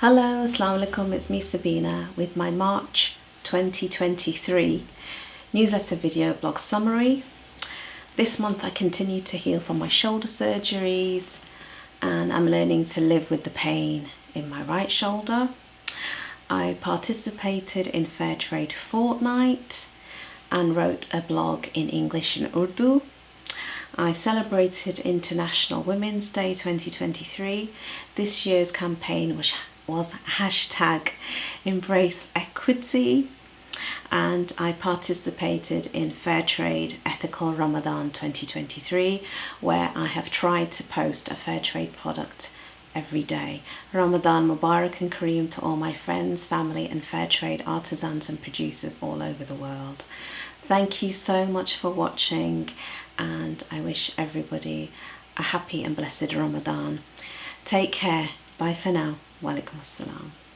Hello, Assalamu alaikum, it's me Sabina with my March 2023 newsletter video blog summary. This month I continue to heal from my shoulder surgeries and I'm learning to live with the pain in my right shoulder. I participated in Fairtrade Fortnight and wrote a blog in English and Urdu. I celebrated International Women's Day 2023. This year's campaign was hashtag Embrace Equity, and I participated in Fairtrade Ethical Ramadan 2023, where I have tried to post a Fairtrade product every day. Ramadan Mubarak and Kareem to all my friends, family and Fairtrade artisans and producers all over the world. Thank you so much for watching, and I wish everybody a happy and blessed Ramadan. Take care. Bye for now. Walaikum assalam.